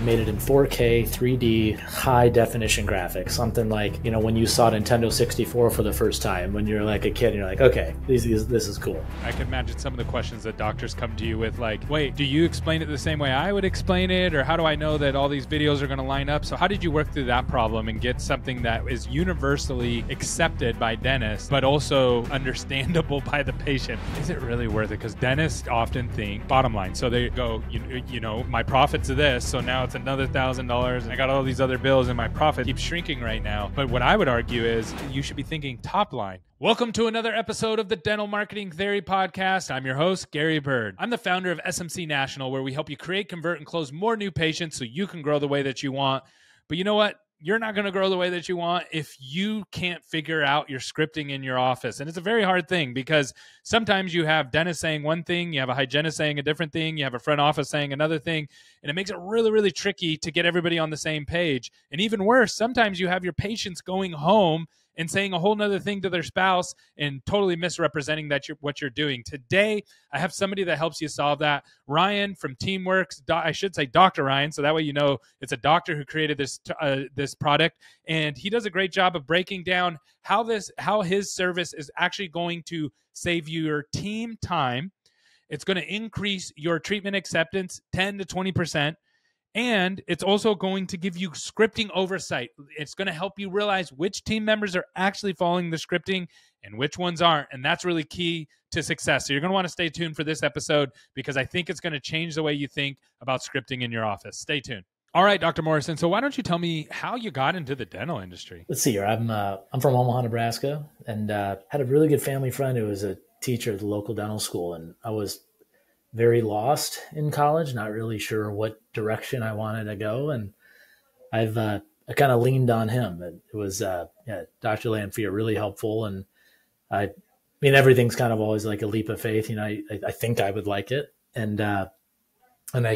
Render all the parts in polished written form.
I made it in 4K, 3D, high definition graphics, something like, when you saw Nintendo 64 for the first time, when you're like a kid and you're like, okay, this is cool. I can imagine some of the questions that doctors come to you with, like, wait, do you explain it the same way I would explain it? Or how do I know that all these videos are going to line up? So how did you work through that problem and get something that is universally accepted by dentists, but also understandable by the patient? Is it really worth it? Because dentists often think bottom line. So they go, my profit's this, so now it's another $1,000 and I got all these other bills and my profit keeps shrinking right now. But what I would argue is you should be thinking top line. Welcome to another episode of the Dental Marketing Theory Podcast. I'm your host, Gary Bird. I'm the founder of SMC National, where we help you create, convert, and close more new patients so you can grow the way that you want. But you know what? You're not going to grow the way that you want if you can't figure out your scripting in your office. And it's a very hard thing because sometimes you have dentists saying one thing, you have a hygienist saying a different thing, you have a front office saying another thing, and it makes it really, really tricky to get everybody on the same page. And even worse, sometimes you have your patients going home and saying a whole nother thing to their spouse and totally misrepresenting what you're doing. Today, I have somebody that helps you solve that. Ryan from TeamWorx, I should say Dr. Ryan, so that way you know it's a doctor who created this product. And he does a great job of breaking down how his service is actually going to save you your team time. It's going to increase your treatment acceptance 10 to 20%. And it's also going to give you scripting oversight. It's going to help you realize which team members are actually following the scripting and which ones aren't. And that's really key to success. So you're going to want to stay tuned for this episode because I think it's going to change the way you think about scripting in your office. Stay tuned. All right, Dr. Morrison. So why don't you tell me how you got into the dental industry? Let's see here. I'm from Omaha, Nebraska, and had a really good family friend who was a teacher at the local dental school. And I was very lost in college, not really sure what direction I wanted to go. And I kind of leaned on him. It was Dr. Lanfear, really helpful. And I mean, everything's kind of always like a leap of faith. I think I would like it. And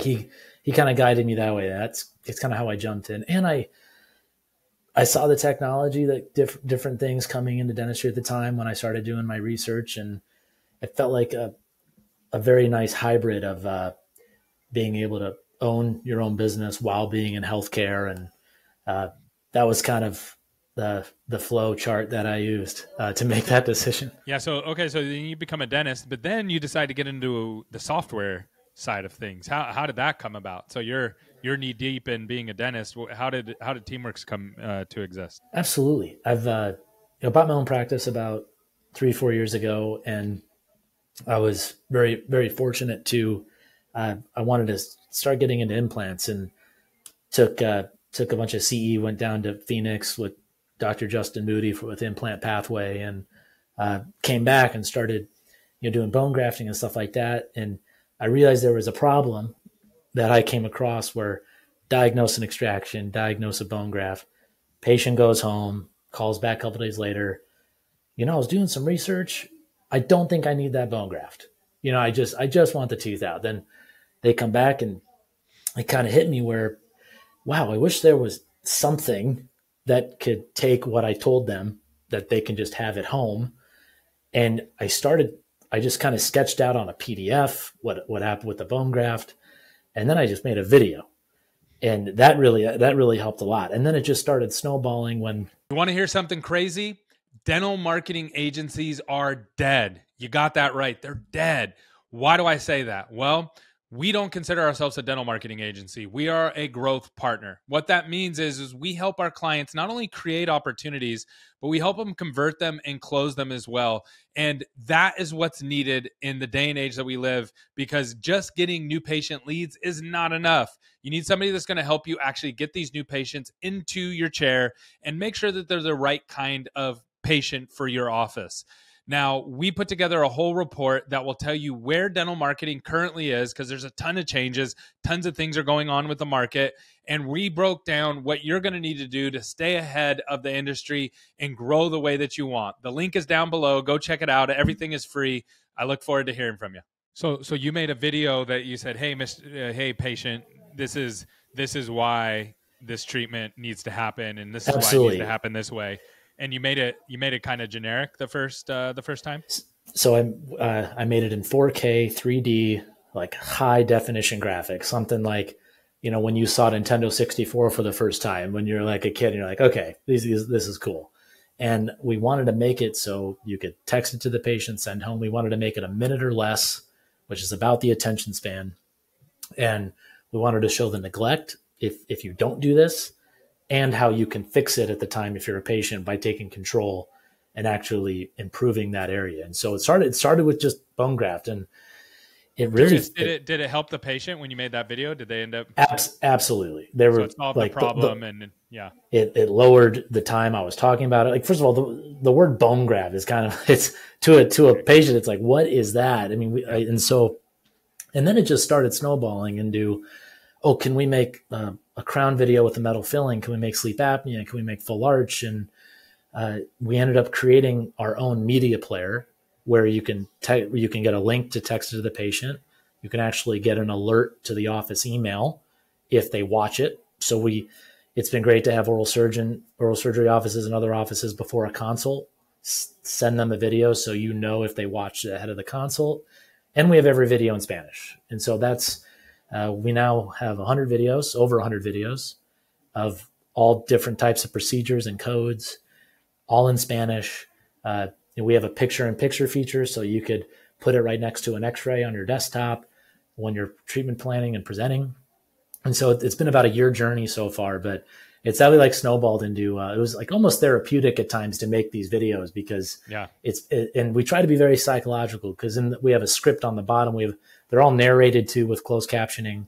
he kind of guided me that way. It's kind of how I jumped in. And I saw the technology, that different things coming into dentistry at the time when I started doing my research. And it felt like a very nice hybrid of being able to own your own business while being in healthcare. And that was kind of the flow chart that I used to make that decision. Yeah. So then you become a dentist, but then you decide to get into the software side of things. How did that come about? So you're knee deep in being a dentist. How did TeamWorx come to exist? Absolutely. I've bought my own practice about 3-4 years ago, and I was very, very fortunate to, I wanted to start getting into implants, and took a bunch of CE, went down to Phoenix with Dr. Justin Moody with Implant Pathway, and came back and started, doing bone grafting and stuff like that. And I realized there was a problem that I came across where diagnose an extraction, diagnose a bone graft, patient goes home, calls back a couple days later. I was doing some research. I don't think I need that bone graft. I just want the tooth out. Then they come back and it kind of hit me where, wow, I wish there was something that could take what I told them that they can just have at home. And I just kind of sketched out on a PDF what happened with the bone graft. And then I just made a video. And that really helped a lot. And then it just started snowballing when. You want to hear something crazy? Dental marketing agencies are dead. You got that right. They're dead. Why do I say that? Well, we don't consider ourselves a dental marketing agency. We are a growth partner. What that means is we help our clients not only create opportunities, but we help them convert them and close them as well. And that is what's needed in the day and age that we live, because just getting new patient leads is not enough. You need somebody that's going to help you actually get these new patients into your chair and make sure that they're the right kind of patient for your office. Now, we put together a whole report that will tell you where dental marketing currently is, because there's a ton of changes, tons of things are going on with the market. And we broke down what you're going to need to do to stay ahead of the industry and grow the way that you want. The link is down below. Go check it out. Everything is free. I look forward to hearing from you. So you made a video that you said, hey, patient, this is why this treatment needs to happen, and this is why it needs to happen this way. And you made it kind of generic the first time. So I made it in 4K, 3D, like high definition graphics, something like, when you saw Nintendo 64 for the first time, when you're like a kid and you're like, okay, this is cool. And we wanted to make it so you could text it to the patient, send home. We wanted to make it a minute or less, which is about the attention span. And we wanted to show the neglect if you don't do this, and how you can fix it at the time if you're a patient by taking control and actually improving that area. And so it started with just bone graft, and it really did it help the patient when you made that video? Did they end up absolutely? There were it solved the problem, and yeah, it lowered the time I was talking about it. Like, first of all, the word bone graft is kind of, it's to a patient, it's like, what is that? I mean, and then it just started snowballing into, oh, can we make a crown video with a metal filling? Can we make sleep apnea? Can we make full arch? And we ended up creating our own media player where you can get a link to text to the patient. You can actually get an alert to the office email if they watch it. So it's been great to have oral surgery offices and other offices before a consult send them a video so if they watched ahead of the consult. And we have every video in Spanish. And so we now have over 100 videos of all different types of procedures and codes, all in Spanish. We have a picture-in-picture feature, so you could put it right next to an x-ray on your desktop when you're treatment planning and presenting. And so it's been about a year journey so far, but it's actually like snowballed into, it was like almost therapeutic at times to make these videos, because and we try to be very psychological, because we have a script on the bottom. They're all narrated to with closed captioning,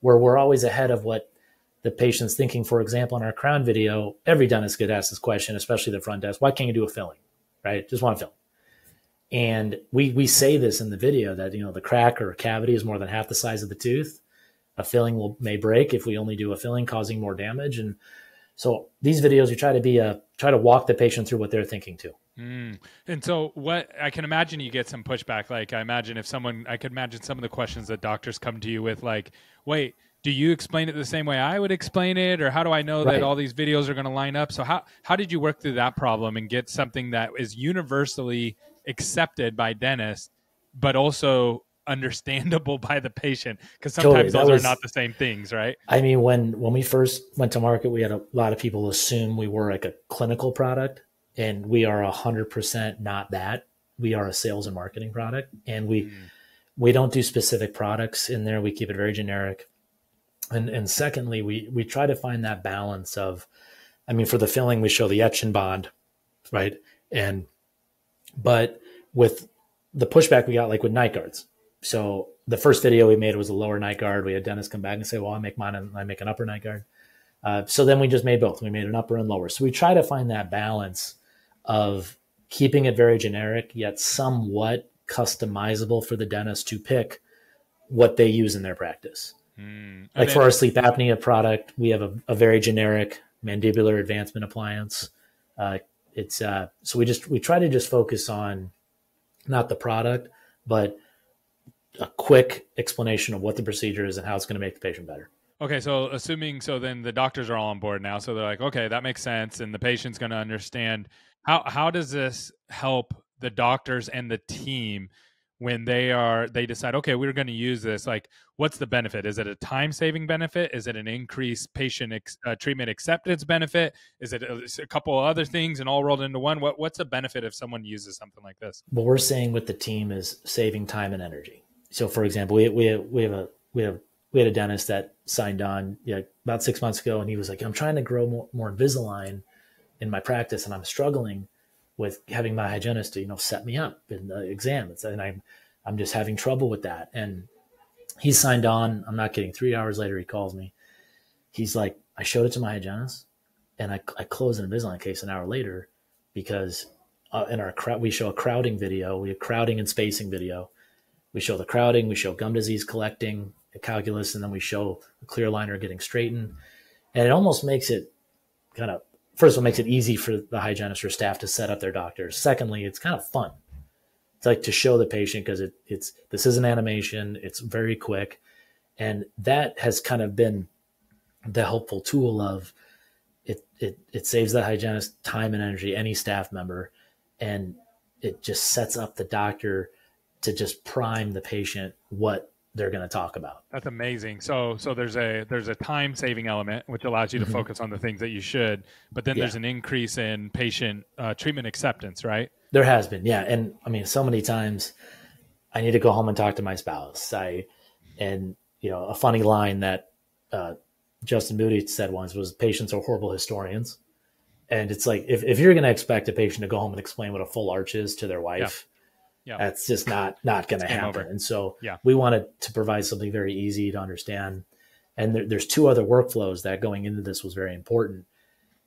where we're always ahead of what the patient's thinking. For example, in our crown video, every dentist could ask this question, especially the front desk: why can't you do a filling? Right? Just want to fill. And we say this in the video that, the crack or cavity is more than half the size of the tooth. A filling may break if we only do a filling, causing more damage. And so these videos, we try to walk the patient through what they're thinking too. And so what I can imagine, you get some pushback. Like, I could imagine some of the questions that doctors come to you with, like, wait, do you explain it the same way I would explain it? Or how do I know that all these videos are going to line up? So how did you work through that problem and get something that is universally accepted by dentists, but also understandable by the patient? Because sometimes those are not the same things, right? I mean, when we first went to market, we had a lot of people assume we were like a clinical product, and we are 100% not that. We are a sales and marketing product, and we don't do specific products in there. We keep it very generic. And secondly, we try to find that balance of, I mean, for the filling, we show the etch and bond, right? But with the pushback we got, like with night guards. So the first video we made was a lower night guard. We had dentists come back and say, well, I make mine and I make an upper night guard. So then we just made both. We made an upper and lower. So we try to find that balance of keeping it very generic, yet somewhat customizable for the dentist to pick what they use in their practice. Like for our sleep apnea product, we have a very generic mandibular advancement appliance. So we try to just focus on not the product, but a quick explanation of what the procedure is and how it's going to make the patient better. Okay, so then the doctors are all on board now. So they're like, okay, that makes sense, and the patient's going to understand. How does this help the doctors and the team when they decide, okay, we're going to use this? Like, what's the benefit? Is it a time-saving benefit? Is it an increased patient treatment acceptance benefit? Is it a couple of other things and all rolled into one? What's the benefit if someone uses something like this? What we're saying with the team is saving time and energy. So, for example, we had a dentist that signed on about 6 months ago, and he was like, I'm trying to grow more Invisalign in my practice, and I'm struggling with having my hygienist to, set me up in the exam. And I'm just having trouble with that. And he signed on. I'm not kidding. 3 hours later, he calls me. He's like, I showed it to my hygienist, and I closed an Invisalign case an hour later because we show a crowding video. We have crowding and spacing video. We show the crowding, we show gum disease collecting, calculus, and then we show the clear aligner getting straightened. And it almost makes it first of all, makes it easy for the hygienist or staff to set up their doctors. Secondly, it's kind of fun. It's like to show the patient, because this is an animation, it's very quick. And that has kind of been the helpful tool of it saves the hygienist time and energy, any staff member, and it just sets up the doctor to just prime the patient what they're going to talk about. That's amazing. So there's a time saving element which allows you to focus on the things that you should, but then there's an increase in patient treatment acceptance, right? There has been, yeah. And I mean, so many times I need to go home and talk to my spouse. And you know, a funny line that Justin Moody said once was, "Patients are horrible historians." And it's like, if you're going to expect a patient to go home and explain what a full arch is to their wife, that's just not going to happen. And so we wanted to provide something very easy to understand. And there's two other workflows that going into this was very important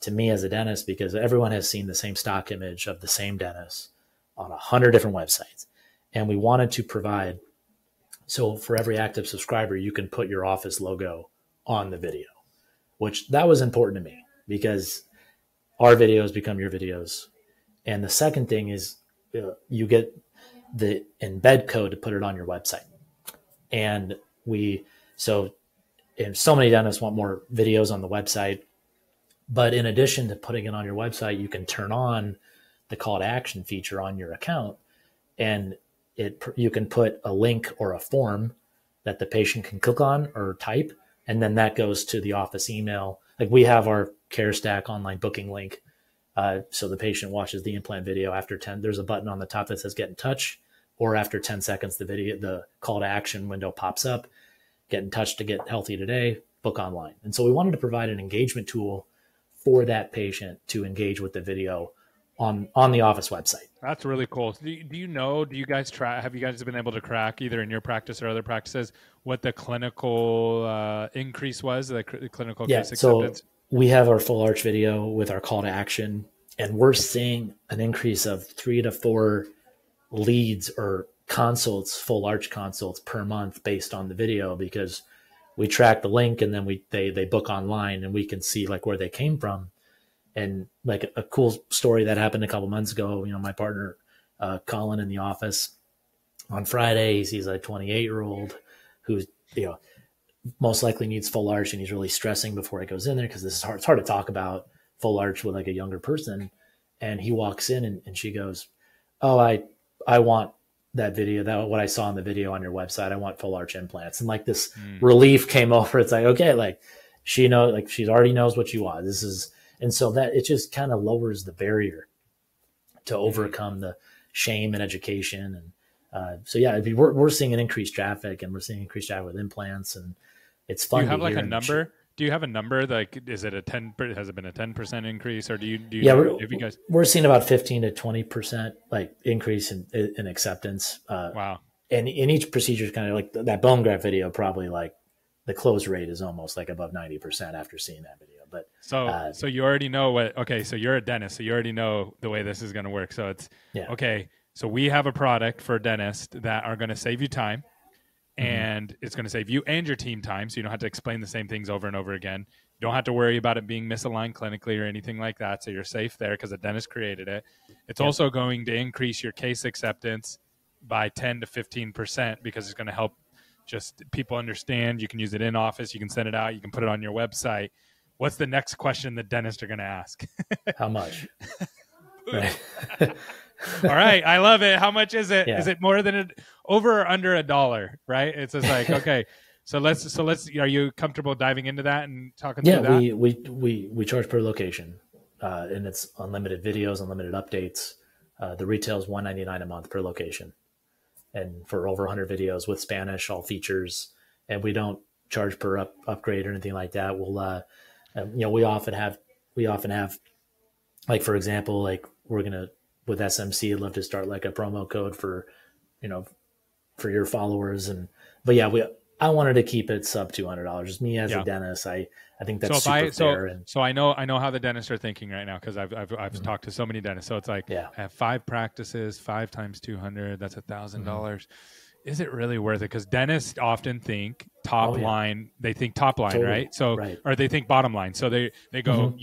to me as a dentist, because everyone has seen the same stock image of the same dentist on 100 different websites. And we wanted to provide, so for every active subscriber, you can put your office logo on the video, which that was important to me because our videos become your videos. And the second thing is you get the embed code to put it on your website. And so many dentists want more videos on the website, but in addition to putting it on your website, you can turn on the call to action feature on your account, and you can put a link or a form that the patient can click on or type, and then that goes to the office email. Like we have our CareStack online booking link. So the patient watches the implant video after 10, there's a button on the top that says get in touch, or after 10 seconds, the call to action window pops up, get in touch to get healthy today, book online. And so we wanted to provide an engagement tool for that patient to engage with the video on the office website. That's really cool. Do you guys have you guys been able to crack, either in your practice or other practices, what the clinical increase was, the clinical case acceptance? So we have our full arch video with our call to action, and we're seeing an increase of 3 to 4 leads or consults, full arch consults per month based on the video, because we track the link and then they book online and we can see like where they came from. And like a cool story that happened a couple months ago, you know, my partner, Colin, in the office on Friday, he sees a 28-year-old who's, you know, most likely needs full arch, and he's really stressing before he goes in there because this is hard. It's hard to talk about full arch with like a younger person. And he walks in and she goes, "Oh, I want that video, what I saw in the video on your website. I want full arch implants." And like this relief came over. It's like, okay, like she knows, like she already knows what you want. And so that it just kind of lowers the barrier to overcome the shame and education. And so, yeah, we're seeing an increased traffic, and we're seeing increased traffic with implants, and it's fun. Do you have like a number? Do you have a number? Like, is it has it been a 10% increase, or do you we're seeing about 15 to 20% like increase in acceptance. Wow. And in each procedure is kind of like that bone graft video, probably like the close rate is almost like above 90% after seeing that video. But so you already know so you're a dentist, so you already know the way this is going to work. So it's okay. So we have a product for dentists that are going to save you time, and it's going to save you and your team time. So you don't have to explain the same things over and over again. You don't have to worry about it being misaligned clinically or anything like that. So you're safe there because the dentist created it. It's also going to increase your case acceptance by 10 to 15% because it's going to help just people understand. You can use it in office. You can send it out. You can put it on your website. What's the next question the dentists are going to ask? How much? Right. All right. I love it. How much is it? Yeah. Is it more than over or under $1? Right. It's just like, okay, so let's, are you comfortable diving into that and talking through that? Yeah, we charge per location, and it's unlimited videos, unlimited updates. The retail is $199 a month per location, and for over 100 videos with Spanish, all features, and we don't charge per upgrade or anything like that. We'll, we often have, like, for example, like we're going to, with SMC, I'd love to start like a promo code for your followers. But yeah, I wanted to keep it sub $200. Just me as a dentist, I think that's super fair. So I know how the dentists are thinking right now, because I've talked to so many dentists. So it's like, I have 5 practices, 5 times 200, that's $1,000. Is it really worth it? Because dentists often think top line. They think top line, totally. Right? So, or they think bottom line. So they go,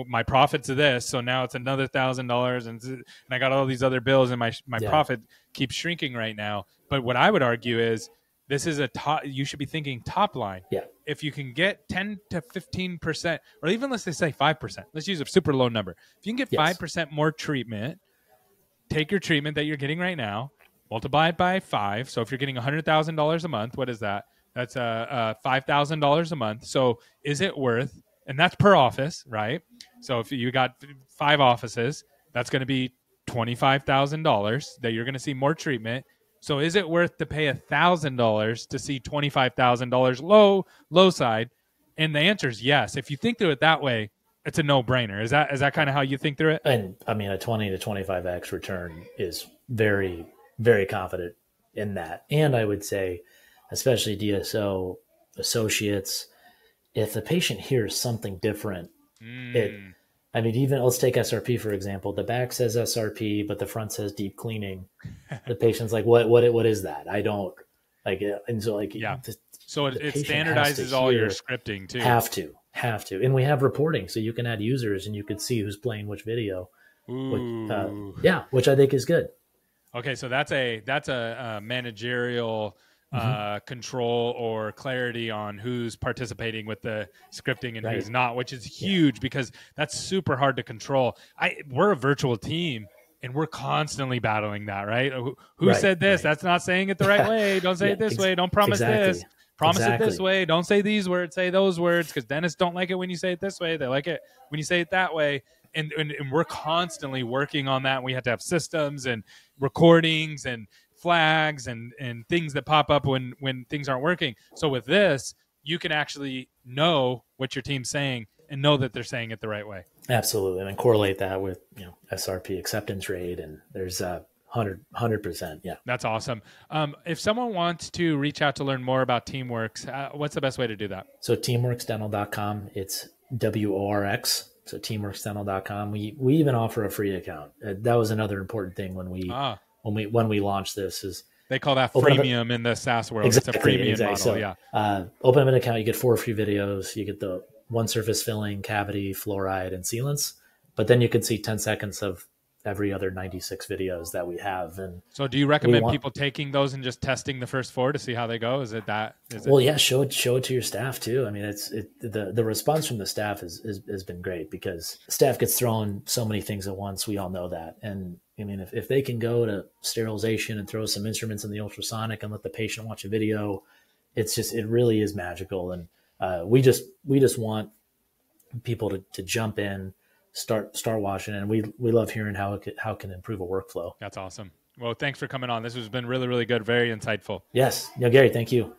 my profits are this, so now it's another $1,000, and I got all these other bills, and my profit keeps shrinking right now. But what I would argue is this is you should be thinking top line. Yeah. If you can get 10 to 15%, or even let's say 5%. Let's use a super low number. If you can get 5% more treatment, take your treatment that you're getting right now, multiply it by 5. So if you're getting $100,000 a month, what is that? That's $5,000 a month. So is it worth, and that's per office, right? So if you got 5 offices, that's going to be $25,000 that you're going to see more treatment. So is it worth to pay $1,000 to see $25,000 low side? And the answer is yes. If you think through it that way, it's a no-brainer. Is that kind of how you think through it? And I mean, a 20 to 25x return is very, very confident in that. And I would say, especially DSO associates, if the patient hears something different, I mean, even let's take SRP, for example. The back says SRP, but the front says deep cleaning. The patient's like, what is that? I don't like it. And so like, yeah. The it standardizes all your scripting too. Have to. And we have reporting, so you can add users and you can see who's playing which video. Which I think is good. Okay. So that's a managerial control or clarity on who's participating with the scripting and who's not, which is huge because that's super hard to control. We're a virtual team and we're constantly battling that, right? Who said this? That's not saying it the right way. Don't say it this way. Don't promise this. Promise it this way. Don't say these words, say those words, because dentists don't like it when you say it this way. They like it when you say it that way. And we're constantly working on that. We have to have systems and recordings and flags and things that pop up when things aren't working. So with this, you can actually know what your team's saying and know that they're saying it the right way. Absolutely. And correlate that with, SRP acceptance rate. And there's 100%. Yeah. That's awesome. If someone wants to reach out to learn more about TeamWorx, what's the best way to do that? So TeamWorxDental.com. It's WORX. So TeamWorxDental.com. We even offer a free account. That was another important thing when we launched this is they call that freemium in the SaaS world. Exactly, it's a premium model. So, yeah. Open up an account. You get 4 free videos. You get the one surface filling, cavity, fluoride, and sealants. But then you can see 10 seconds of every other 96 videos that we have. And so do you recommend people taking those and just testing the first 4 to see how they go? Yeah, show it to your staff too. I mean, the response from the staff has been great because staff gets thrown so many things at once. We all know that. And I mean, if they can go to sterilization and throw some instruments in the ultrasonic and let the patient watch a video, it really is magical. And we just want people to jump in, start watching, and we love hearing how it can improve a workflow. That's awesome. Well, thanks for coming on. This has been really, really good. Very insightful. Yes. Gary, thank you.